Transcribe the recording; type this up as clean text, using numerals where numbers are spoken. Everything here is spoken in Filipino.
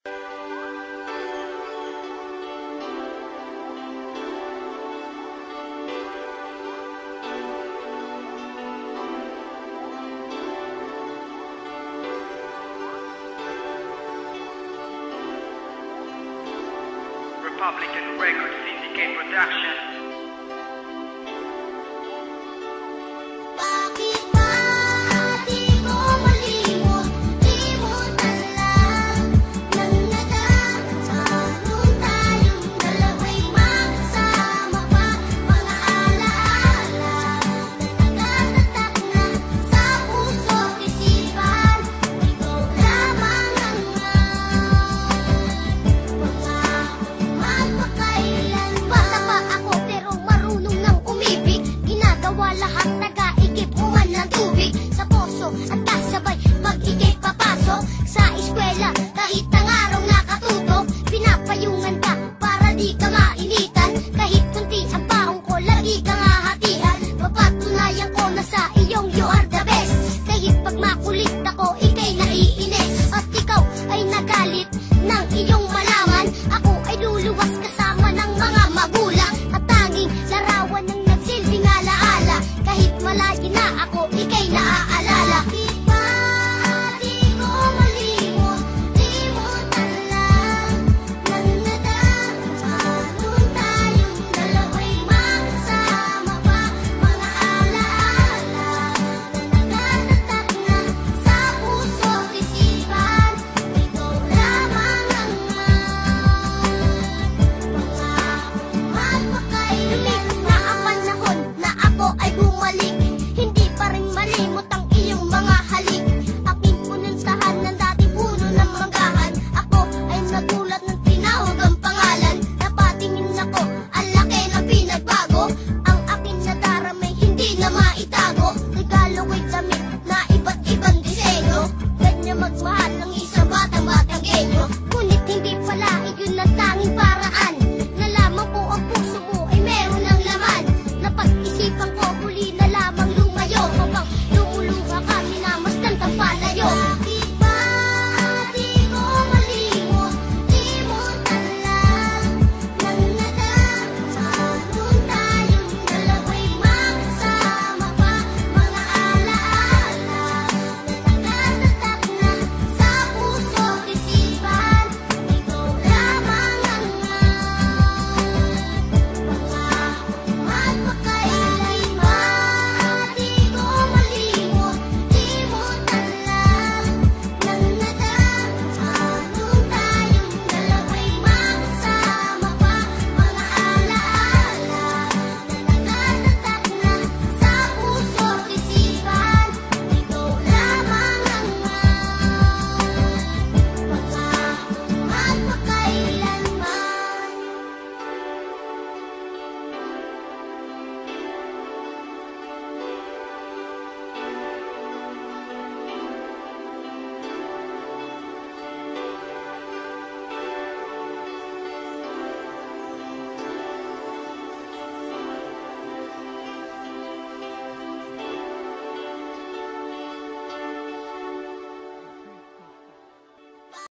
Republican Record Syndicate Production. Lahat nag-aigip uman ng tubig sa poso at kasabay mag-igip papasok sa eskwela. Kahit ang araw nakatutok, pinapayungan ka para di ka mainitan. Kahit kunti ang baong ko, lagi kang hahatian. Papatunayan ko na sa iyong you are the best. Kahit pag makulit ako, ikay naiinis. At ikaw ay nagalit ng iyong malaman. Ako ay luluwas kasama ng mga magulang. At tanging larawan ng nagsilbing alaala. Kahit malayo na ako, ikay naaalala.